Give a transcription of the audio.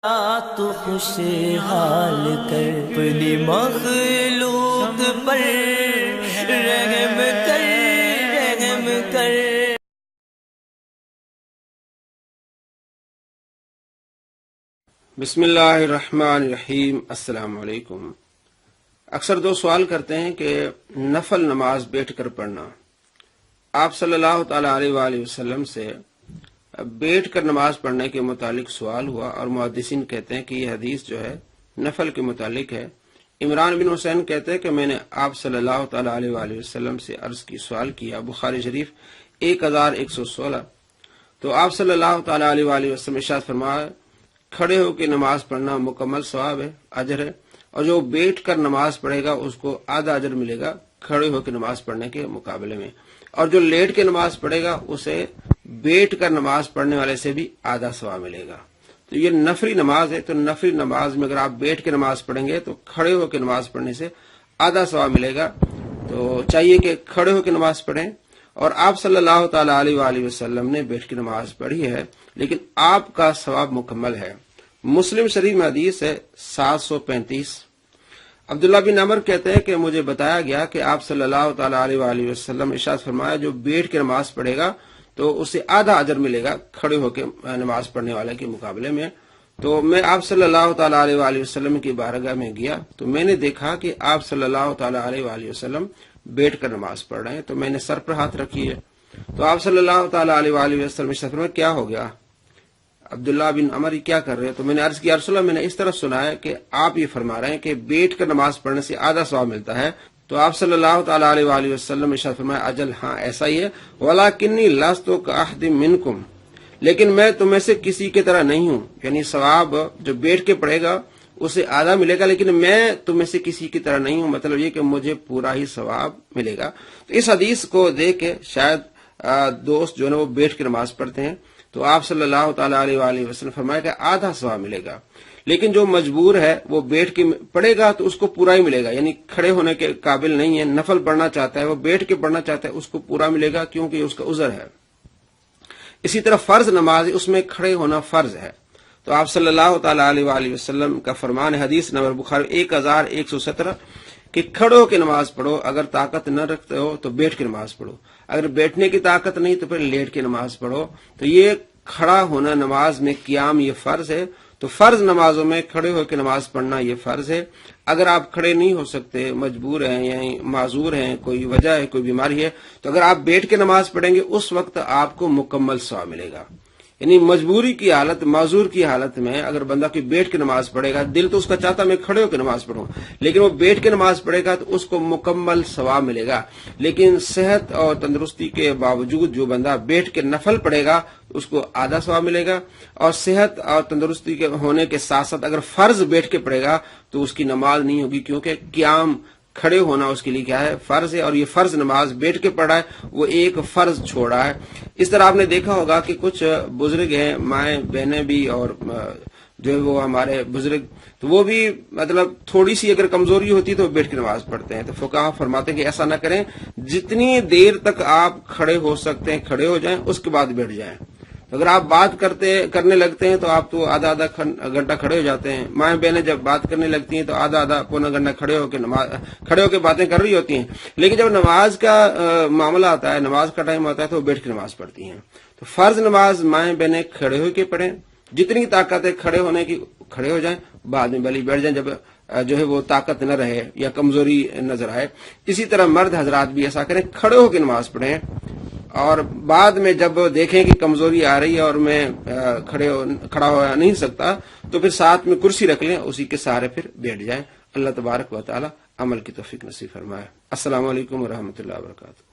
تو خوشحال کر اپنی مخلوق پر رحم کر رحم کر۔ بسم اللہ الرحمن الرحیم۔ السلام علیکم۔ اکثر دو سوال کرتے ہیں کہ نفل نماز بیٹھ کر پڑھنا، آپ صلی اللہ تعالی علیہ وآلہ وسلم سے بیٹھ کر نماز پڑھنے کے متعلق سوال ہوا، اور محدثین کہتے ہیں کہ یہ حدیث جو ہے نفل کے متعلق ہے۔ عمران بن حسین کہتے ہیں کہ میں نے آپ صلی اللہ تعالی علیہ وآلہ وسلم سے عرض کی، سوال کیا، بخاری شریف 1116۔ تو آپ صلی اللہ تعالی علیہ وآلہ وسلم ارشاد فرمایا، کھڑے ہو کے نماز پڑھنا مکمل ثواب ہے، اجر ہے، اور جو بیٹھ کر نماز پڑھے گا اس کو آدھا اجر ملے گا کھڑے ہو کے نماز پڑھنے کے مقابلے میں، اور جو لیٹ کے نماز پڑھے گا اسے بیٹھ کر نماز پڑھنے والے سے بھی آدھا ثواب ملے گا۔ تو یہ نفلی نماز ہے، تو نفلی نماز میں اگر آپ بیٹھ کے نماز پڑھیں گے تو کھڑے ہو کے نماز پڑھنے سے آدھا ثواب ملے گا۔ تو چاہیے کہ کھڑے ہو کے نماز پڑھیں، اور آپ صلی اللہ تعالی علیہ وآلہ وسلم نے بیٹھ کے نماز پڑھی ہے، لیکن آپ کا ثواب مکمل ہے۔ مسلم شریف میں حدیث ہے 735۔ عبداللہ بن عمر کہتے ہیں کہ مجھے بتایا گیا کہ آپ صلی اللہ تعالی علیہ وآلہ وسلم ارشاد فرمایا، جو بیٹھ کے نماز پڑھے گا تو اسے آدھا اجر ملے گا کھڑے ہو کے نماز پڑھنے والے کے مقابلے میں۔ تو میں آپ صلی اللہ تعالی علیہ وآلہ وسلم کی بارگاہ میں گیا تو میں نے دیکھا کہ آپ صلی اللہ تعالی علیہ وآلہ وسلم بیٹھ کر نماز پڑھ رہے ہیں، تو میں نے سر پر ہاتھ رکھی ہے۔ تو آپ صلی اللہ تعالی علیہ وآلہ وسلم ارشاد فرمایا، کیا ہو گیا عبداللہ بن عمر، یہ کیا کر رہے ہیں؟ تو میں نے عرض کیا، رسول اللہ، میں نے اس طرح سنا ہے کہ آپ یہ فرما رہے ہیں کہ بیٹھ کر نماز پڑھنے سے آدھا ثواب ملتا ہے۔ تو آپ صلی اللہ تعالی علیہ وآلہ وسلم ارشاد فرمایا، اجل ہاں ایسا ہی ہے، وَلَكِنِّي لَسْتُ كَأَحَدٍ مِّنكُمْ، لیکن میں تم میں سے کسی کی طرح نہیں ہوں، یعنی ثواب جو بیٹھ کے پڑھے گا اسے آدھا ملے گا، لیکن میں تم میں سے کسی کی طرح نہیں ہوں، مطلب یہ کہ مجھے پورا ہی ثواب ملے گا۔ تو اس حدیث کو دیکھ کے شاید دوست جو ہے نا وہ بیٹھ کے نماز پڑھتے ہیں، تو آپ صلی اللہ تعالی علیہ وآلہ وسلم فرمایا کہ آدھا ثواب ملے گا، لیکن جو مجبور ہے وہ بیٹھ کے پڑھے گا تو اس کو پورا ہی ملے گا، یعنی کھڑے ہونے کے قابل نہیں ہے، نفل پڑھنا چاہتا ہے، وہ بیٹھ کے پڑھنا چاہتا ہے، اس کو پورا ملے گا کیونکہ اس کا عذر ہے۔ اسی طرح فرض نماز ہے، اس میں کھڑے ہونا فرض ہے۔ تو آپ صلی اللہ تعالی علیہ وآلہ وسلم کا فرمان ہے، حدیث نمبر بخاری 1117، کہ کھڑو کے نماز پڑھو، اگر طاقت نہ رکھتے ہو تو بیٹھ کے نماز پڑھو، اگر بیٹھنے کی طاقت نہیں تو پھر لیٹ کے نماز پڑھو۔ تو یہ کھڑا ہونا نماز میں قیام یہ فرض ہے، تو فرض نمازوں میں کھڑے ہو کے نماز پڑھنا یہ فرض ہے۔ اگر آپ کھڑے نہیں ہو سکتے، مجبور ہیں یا معذور ہیں، کوئی وجہ ہے، کوئی بیماری ہے، تو اگر آپ بیٹھ کے نماز پڑھیں گے اس وقت آپ کو مکمل ثواب ملے گا۔ یعنی مجبوری کی حالت، معذور کی حالت میں اگر بندہ کوئی بیٹھ کے نماز پڑھے گا، دل تو اس کا چاہتا میں کھڑے ہو کے نماز پڑھوں، لیکن وہ بیٹھ کے نماز پڑھے گا تو اس کو مکمل ثواب ملے گا۔ لیکن صحت اور تندرستی کے باوجود جو بندہ بیٹھ کے نفل پڑھے گا اس کو آدھا ثواب ملے گا، اور صحت اور تندرستی کے ہونے کے ساتھ ساتھ اگر فرض بیٹھ کے پڑھے گا تو اس کی نماز نہیں ہوگی، کیونکہ قیام کھڑے ہونا اس کے لیے کیا ہے؟ فرض ہے، اور یہ فرض نماز بیٹھ کے پڑھا ہے، وہ ایک فرض چھوڑا ہے۔ اس طرح آپ نے دیکھا ہوگا کہ کچھ بزرگ ہیں، مائیں بہنیں بھی، اور جو ہے وہ ہمارے بزرگ، تو وہ بھی مطلب تھوڑی سی اگر کمزوری ہوتی تو وہ بیٹھ کے نماز پڑھتے ہیں۔ تو فقہا فرماتے ہیں کہ ایسا نہ کریں، جتنی دیر تک آپ کھڑے ہو سکتے ہیں کھڑے ہو جائیں، اس کے بعد بیٹھ جائیں۔ اگر آپ بات کرنے لگتے ہیں تو آپ تو آدھا گھنٹہ کھڑے ہو جاتے ہیں، مائیں بہنیں جب بات کرنے لگتی ہیں تو آدھا پونا گھنٹہ کھڑے ہو کے باتیں کر رہی ہوتی ہیں، لیکن جب نماز کا معاملہ آتا ہے، نماز کا ٹائم آتا ہے تو وہ بیٹھ کے نماز پڑھتی ہیں۔ تو فرض نماز مائیں بہنیں کھڑے ہو کے پڑھیں، جتنی طاقت ہے کھڑے ہونے کی کھڑے ہو جائیں، بعد میں بلی بیٹھ جائیں جب جو ہے وہ طاقت نہ رہے یا کمزوری نظر آئے۔ اسی طرح مرد حضرات بھی ایسا کریں، کھڑے ہو کے نماز پڑھیں، اور بعد میں جب دیکھیں کہ کمزوری آ رہی ہے اور میں کھڑا ہو نہیں سکتا تو پھر ساتھ میں کرسی رکھ لیں، اسی کے سہارے پھر بیٹھ جائیں۔ اللہ تبارک و تعالی عمل کی توفیق نصیب فرمائے۔ السلام علیکم ورحمۃ اللہ وبرکاتہ۔